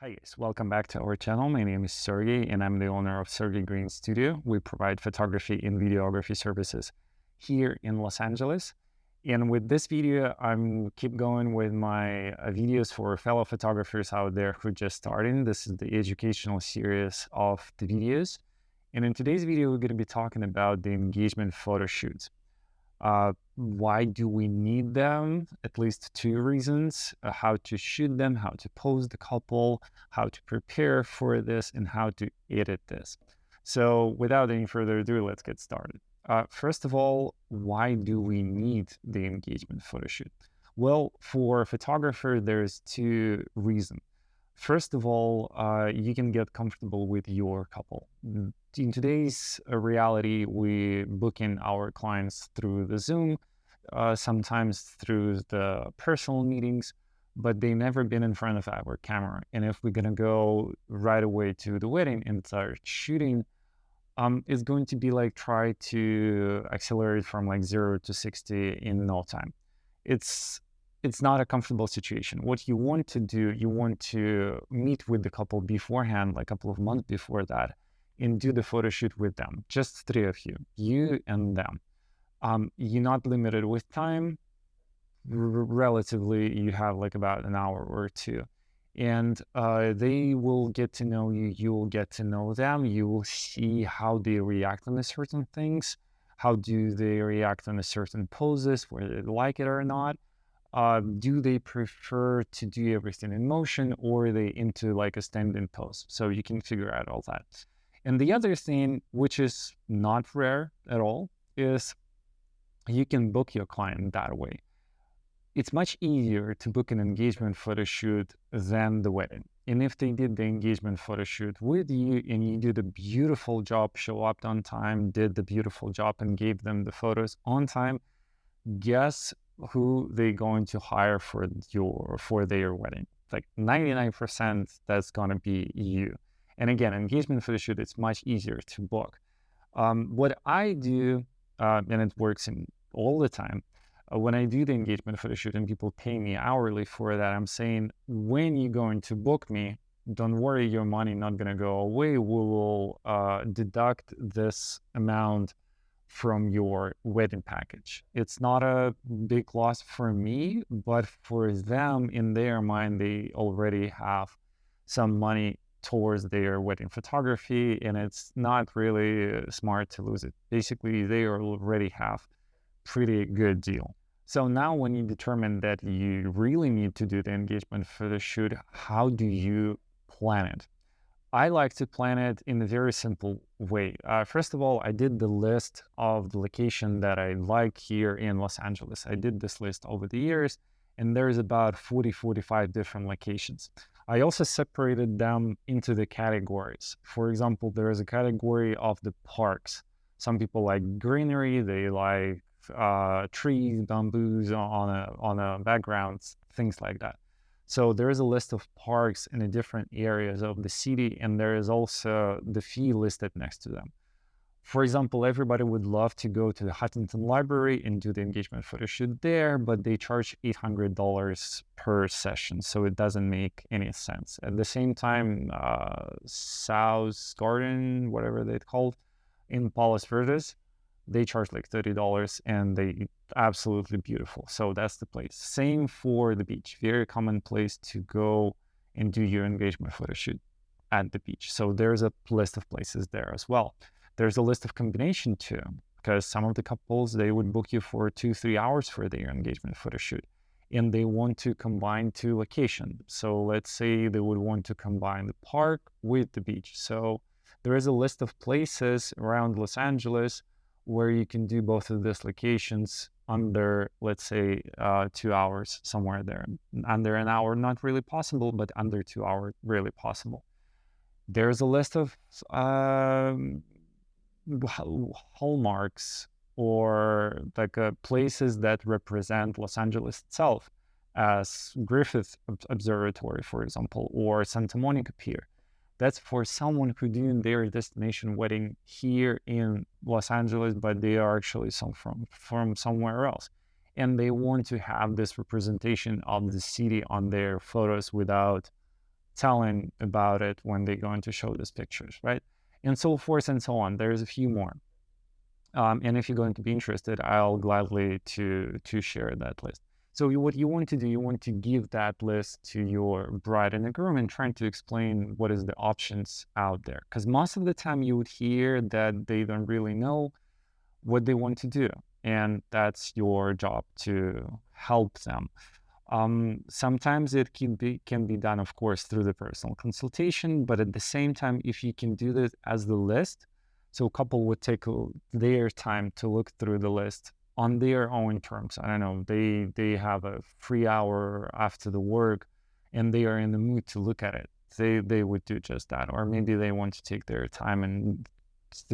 Hi guys, welcome back to our channel. My name is Sergey and I'm the owner of Sergey Green Studio. We provide photography and videography services here in Los Angeles. And with this video, I'm keep going with my videos for fellow photographers out there who just starting. This is the educational series of the videos. And in today's video, we're going to be talking about the engagement photo shoots. Why do we need them? At least two reasons: how to shoot them, how to pose the couple, how to prepare for this, and how to edit this. So without any further ado, let's get started. First of all, why do we need the engagement photo shoot? Well, for a photographer, there's two reasons. First of all, you can get comfortable with your couple. In today's reality, we book in our clients through the Zoom, sometimes through the personal meetings, but they never been in front of our camera. And if we're gonna go right away to the wedding and start shooting, it's going to be like try to accelerate from like 0 to 60 in no time. It's not a comfortable situation. What you want to do, you want to meet with the couple beforehand, like a couple of months before that, and do the photo shoot with them. Just three of you and them. You're not limited with time. Relatively, you have like about an hour or two. And they will get to know you, you will get to know them, you will see how they react on the certain things, how do they react on a certain poses, whether they like it or not. Do they prefer to do everything in motion, or are they into like a standing pose? So you can figure out all that. And the other thing, which is not rare at all, is you can book your client that way. It's much easier to book an engagement photo shoot than the wedding. And if they did the engagement photo shoot with you and you did a beautiful job, show up on time, did the beautiful job and gave them the photos on time, guess who they're going to hire for their wedding? Like 99%, that's going to be you. And again, engagement photo shoot, it's much easier to book. What I do, and it works in all the time, when I do the engagement photo shoot and people pay me hourly for that, I'm saying, when you're going to book me, don't worry, your money not going to go away. We will deduct this amount from your wedding package. It's not a big loss for me, but for them, in their mind, they already have some money towards their wedding photography, and it's not really smart to lose it. Basically, they already have pretty good deal. So now when you determine that you really need to do the engagement photo shoot, how do you plan it? I like to plan it in a very simple way. First of all, I did the list of the location that I like here in Los Angeles. I did this list over the years, and there's about 45 different locations. I also separated them into the categories. For example, there is a category of the parks. Some people like greenery, they like trees, bamboos on a background, things like that. So there is a list of parks in the different areas of the city, and there is also the fee listed next to them. For example, everybody would love to go to the Huntington Library and do the engagement photo shoot there, but they charge $800 per session, so it doesn't make any sense. At the same time, South Garden, whatever they're called, in Palos Verdes, they charge like $30 and they absolutely beautiful. So that's the place. Same for the beach. Very common place to go and do your engagement photo shoot at the beach. So there's a list of places there as well. There's a list of combination too, because some of the couples, they would book you for 2-3 hours for their engagement photo shoot, and they want to combine two locations. So let's say they would want to combine the park with the beach. So there is a list of places around Los Angeles where you can do both of these locations under, let's say, 2 hours, somewhere there. Under an hour, not really possible, but under 2 hours, really possible. There's a list of hallmarks or like places that represent Los Angeles itself, as Griffith Observatory, for example, or Santa Monica Pier. That's for someone who doing their destination wedding here in Los Angeles, but they are actually from somewhere else. And they want to have this representation of the city on their photos without telling about it when they're going to show these pictures, right? And so forth and so on. There's a few more. And if you're going to be interested, I'll gladly to share that list. So what you want to do, you want to give that list to your bride and the groom and trying to explain what is the options out there. Because most of the time you would hear that they don't really know what they want to do. And that's your job to help them. Sometimes it can be done, of course, through the personal consultation, but at the same time, if you can do this as the list, so a couple would take their time to look through the list on their own terms. I don't know, they have a free hour after the work and they are in the mood to look at it. They would do just that. Or maybe they want to take their time and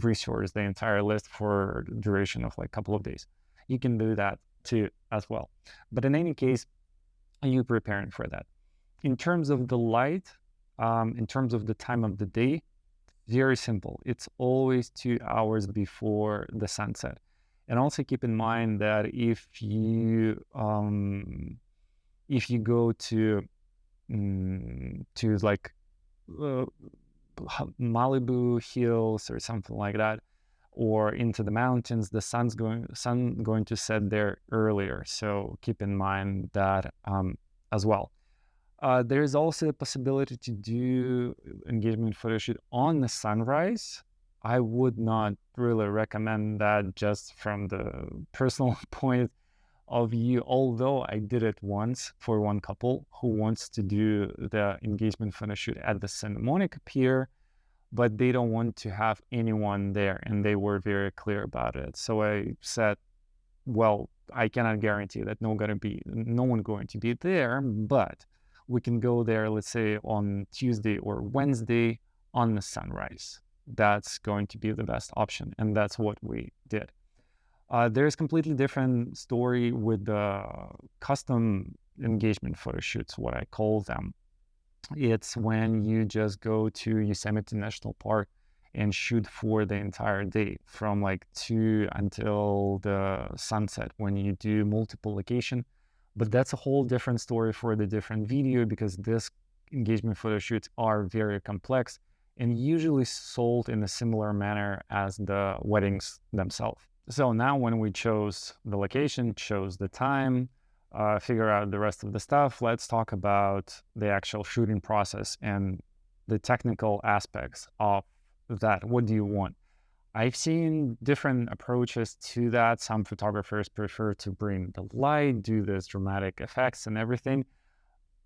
resource the entire list for the duration of like a couple of days. You can do that too as well. But in any case, are you preparing for that? In terms of the light, in terms of the time of the day, very simple. It's always 2 hours before the sunset. And also keep in mind that if you go to like Malibu hills or something like that, or into the mountains, the sun going to set there earlier. So keep in mind that as well. There is also a possibility to do engagement photo shoot on the sunrise. I would not really recommend that just from the personal point of view, although I did it once for one couple who wants to do the engagement photo shoot at the Santa Monica Pier, but they don't want to have anyone there, and they were very clear about it. So I said, well, I cannot guarantee that no one going to be there, but we can go there, let's say on Tuesday or Wednesday on the sunrise. That's going to be the best option, and that's what we did. There's completely different story with the custom engagement photo shoots, what I call them. It's when you just go to Yosemite National Park and shoot for the entire day from like 2 until the sunset when you do multiple location. But that's a whole different story for the different video, because this engagement photo shoots are very complex and usually sold in a similar manner as the weddings themselves. So now when we chose the location, chose the time, figure out the rest of the stuff, let's talk about the actual shooting process and the technical aspects of that. What do you want? I've seen different approaches to that. Some photographers prefer to bring the light, do this dramatic effects and everything.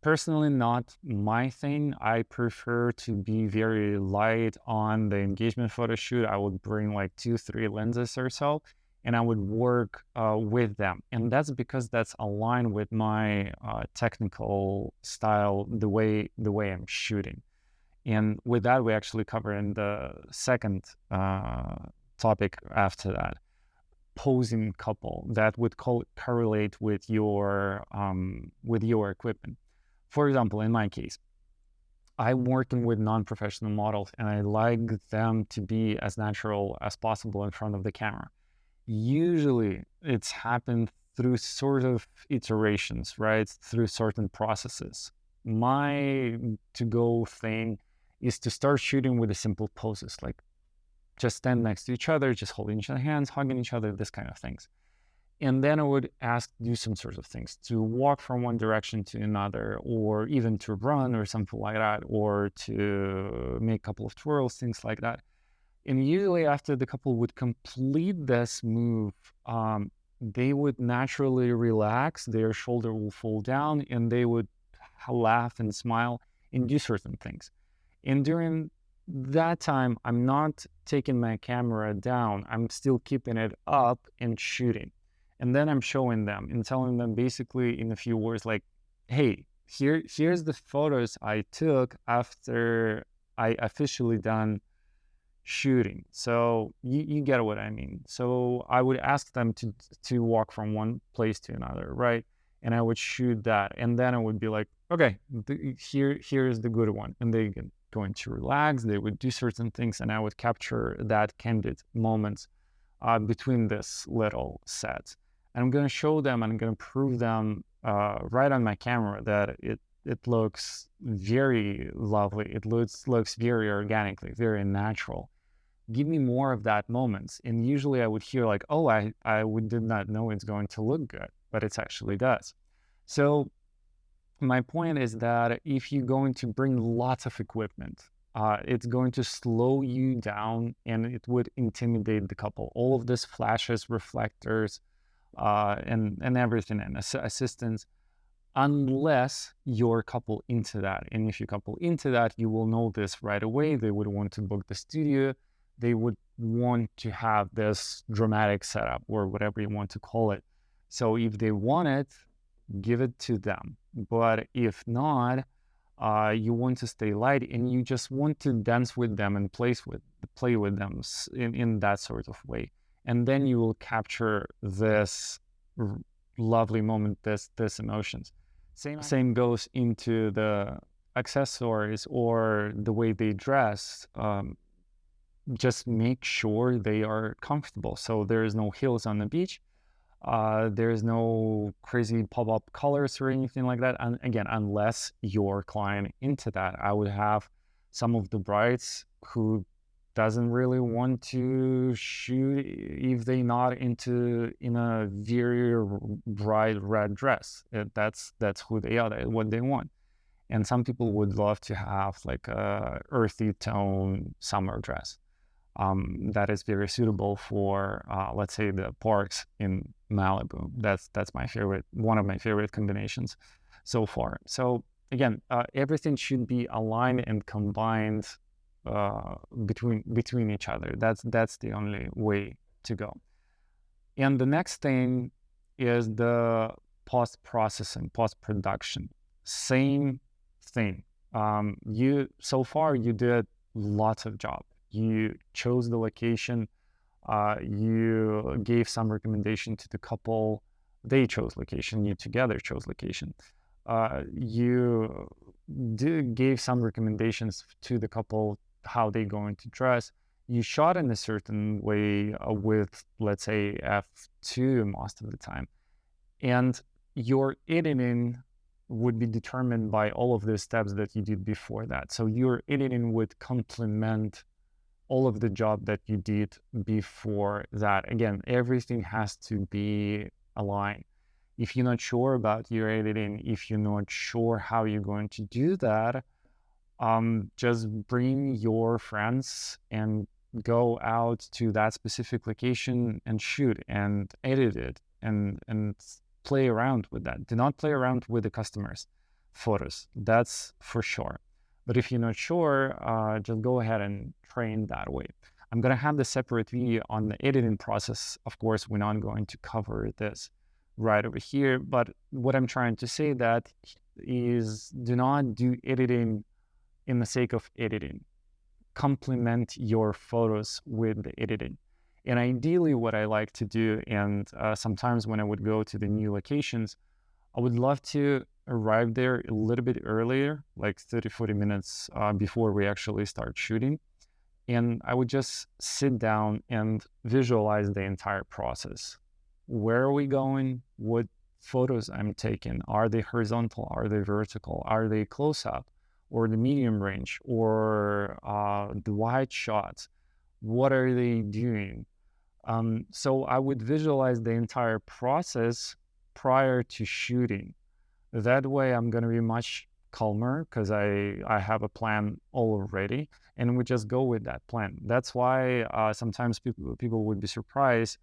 Personally, not my thing. I prefer to be very light on the engagement photo shoot. I would bring like 2-3 lenses or so, and I would work with them. And that's because that's aligned with my technical style, the way I'm shooting. And with that, we actually cover in the second topic after that, posing couple that would correlate with your equipment. For example, in my case, I'm working with non-professional models, and I like them to be as natural as possible in front of the camera. Usually, it's happened through sort of iterations, right? Through certain processes. My to-go thing is to start shooting with the simple poses, like just stand next to each other, just holding each other's hands, hugging each other, this kind of things. And then I would do some sorts of things, to walk from one direction to another, or even to run or something like that, or to make a couple of twirls, things like that. And usually after the couple would complete this move, they would naturally relax, their shoulder will fall down, and they would laugh and smile and do certain things. And during that time, I'm not taking my camera down. I'm still keeping it up and shooting. And then I'm showing them and telling them basically in a few words, like, hey, here's the photos I took after I officially done shooting. So you get what I mean. So I would ask them to walk from one place to another, right? And I would shoot that. And then I would be like, okay, here's the good one. And they going to relax, they would do certain things, and I would capture that candid moments between this little set. And I'm going to show them, and I'm going to prove them right on my camera that it looks very lovely. It looks very organically, very natural. Give me more of that moments. And usually I would hear like, oh, did not know it's going to look good, but it actually does. So my point is that if you're going to bring lots of equipment, it's going to slow you down and it would intimidate the couple. All of this flashes, reflectors, and everything, and assistance, unless you're couple into that. And if you couple into that, you will know this right away. They would want to book the studio. They would want to have this dramatic setup or whatever you want to call it. So if they want it, give it to them. But if not, you want to stay light and you just want to dance with them and play with them in that sort of way. And then you will capture this lovely moment, this emotions. Same goes into the accessories or the way they dress. Just make sure they are comfortable. So there is no heels on the beach. There's no crazy pop-up colors or anything like that. And again, unless you're client into that, I would have some of the brides who doesn't really want to shoot if they not in a very bright red dress. That's who they are, what they want. And some people would love to have like a earthy tone summer dress. That is very suitable for, let's say, the parks in Malibu. That's my favorite, one of my favorite combinations so far. So again, everything should be aligned and combined between each other. That's the only way to go. And the next thing is the post-processing, post-production. Same thing. So far you did lots of job. You chose the location, you gave some recommendation to the couple, they chose location, you together chose location. You gave some recommendations to the couple, how they're going to dress. You shot in a certain way with, let's say, f2 most of the time. And your editing would be determined by all of the steps that you did before that. So your editing would complement all of the job that you did before that. Again, everything has to be aligned. If you're not sure about your editing, if you're not sure how you're going to do that, just bring your friends and go out to that specific location and shoot and edit it and play around with that. Do not play around with the customers' photos. That's for sure. But if you're not sure, just go ahead and train that way. I'm going to have the separate video on the editing process. Of course, we're not going to cover this right over here. But what I'm trying to say that is, do not do editing in the sake of editing. Complement your photos with the editing. And ideally, what I like to do, and sometimes when I would go to the new locations, I would love to arrive there a little bit earlier, like 30, 40 minutes before we actually start shooting. And I would just sit down and visualize the entire process. Where are we going? What photos I'm taking? Are they horizontal? Are they vertical? Are they close-up? Or the medium range? Or the wide shots? What are they doing? So I would visualize the entire process prior to shooting. That way I'm going to be much calmer because I have a plan already, and we just go with that plan. That's why sometimes people would be surprised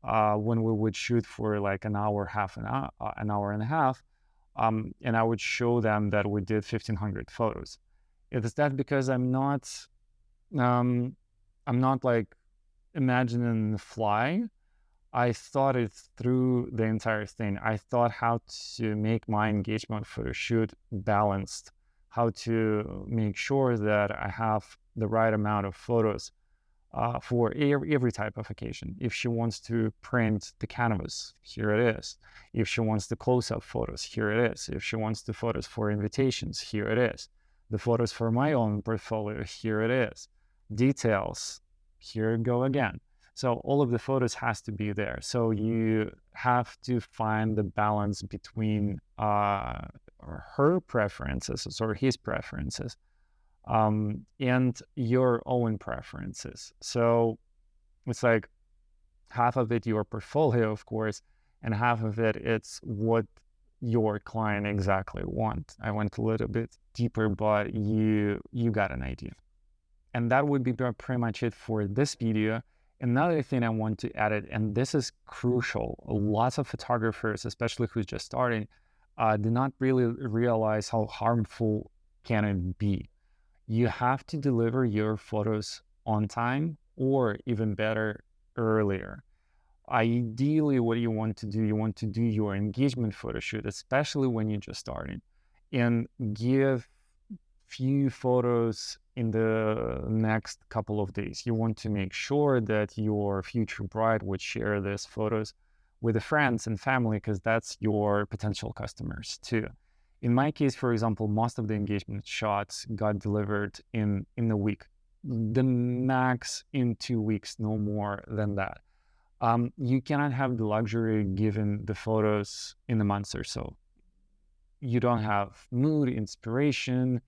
when we would shoot for like an hour and a half, and I would show them that we did 1,500 photos. Is that because I'm not like imagining the fly. I thought it through the entire thing. I thought how to make my engagement photo shoot balanced, how to make sure that I have the right amount of photos for every type of occasion. If she wants to print the canvas, here it is. If she wants the close-up photos, here it is. If she wants the photos for invitations, here it is. The photos for my own portfolio, here it is. Details, here it go again. So all of the photos has to be there. So you have to find the balance between her preferences or his preferences, and your own preferences. So it's like half of it your portfolio, of course, and half of it it's what your client exactly want. I went a little bit deeper, but you got an idea. And that would be pretty much it for this video. Another thing I want to add it, and this is crucial, lots of photographers, especially who's just starting, do not really realize how harmful can it be. You have to deliver your photos on time, or even better, earlier. Ideally, what you want to do, you want to do your engagement photo shoot, especially when you're just starting, and give few photos in the next couple of days. You want to make sure that your future bride would share these photos with the friends and family, because that's your potential customers too. In my case, for example, most of the engagement shots got delivered in a week, the max in 2 weeks, no more than that. You cannot have the luxury given the photos in a month or so. You don't have mood, inspiration,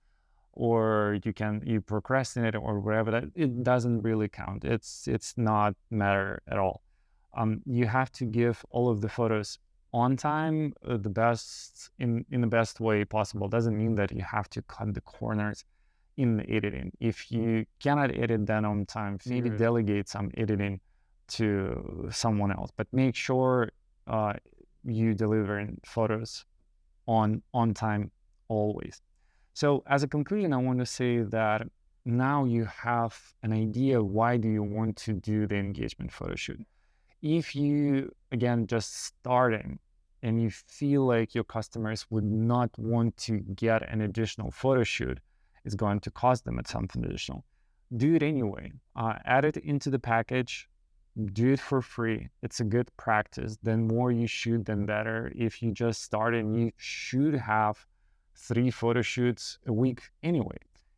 or you procrastinate or whatever. That it doesn't really count. It's not matter at all. You have to give all of the photos on time, the best in the best way possible. Doesn't mean that you have to cut the corners in the editing. If you cannot edit that on time, maybe delegate some editing to someone else, but make sure you deliver photos on time always. So as a conclusion, I want to say that now you have an idea why do you want to do the engagement photo shoot. If you, again, just starting and you feel like your customers would not want to get an additional photo shoot, it's going to cost them at something additional, do it anyway. Add it into the package, do it for free. It's a good practice. The more you shoot, then better. If you just started, you should have 3 photo shoots a week anyway.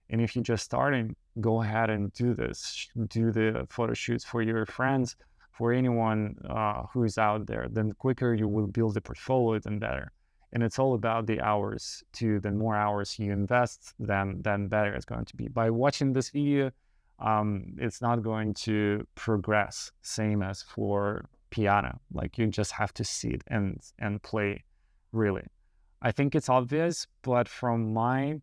And if you're just starting, go ahead and do this. Do the photo shoots for your friends, for anyone who is out there. Then the quicker you will build the portfolio, then better. And it's all about the hours too. The more hours you invest, then better it's going to be. By watching this video, it's not going to progress, same as for piano. Like, you just have to sit and play, really. I think it's obvious, but from my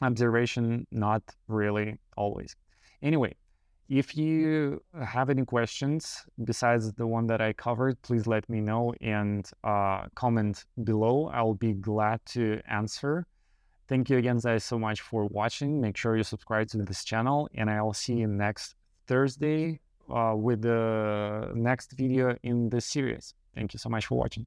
observation, not really always. Anyway, if you have any questions besides the one that I covered, please let me know and comment below. I'll be glad to answer. Thank you again, guys, so much for watching. Make sure you subscribe to this channel, and I'll see you next Thursday with the next video in this series. Thank you so much for watching.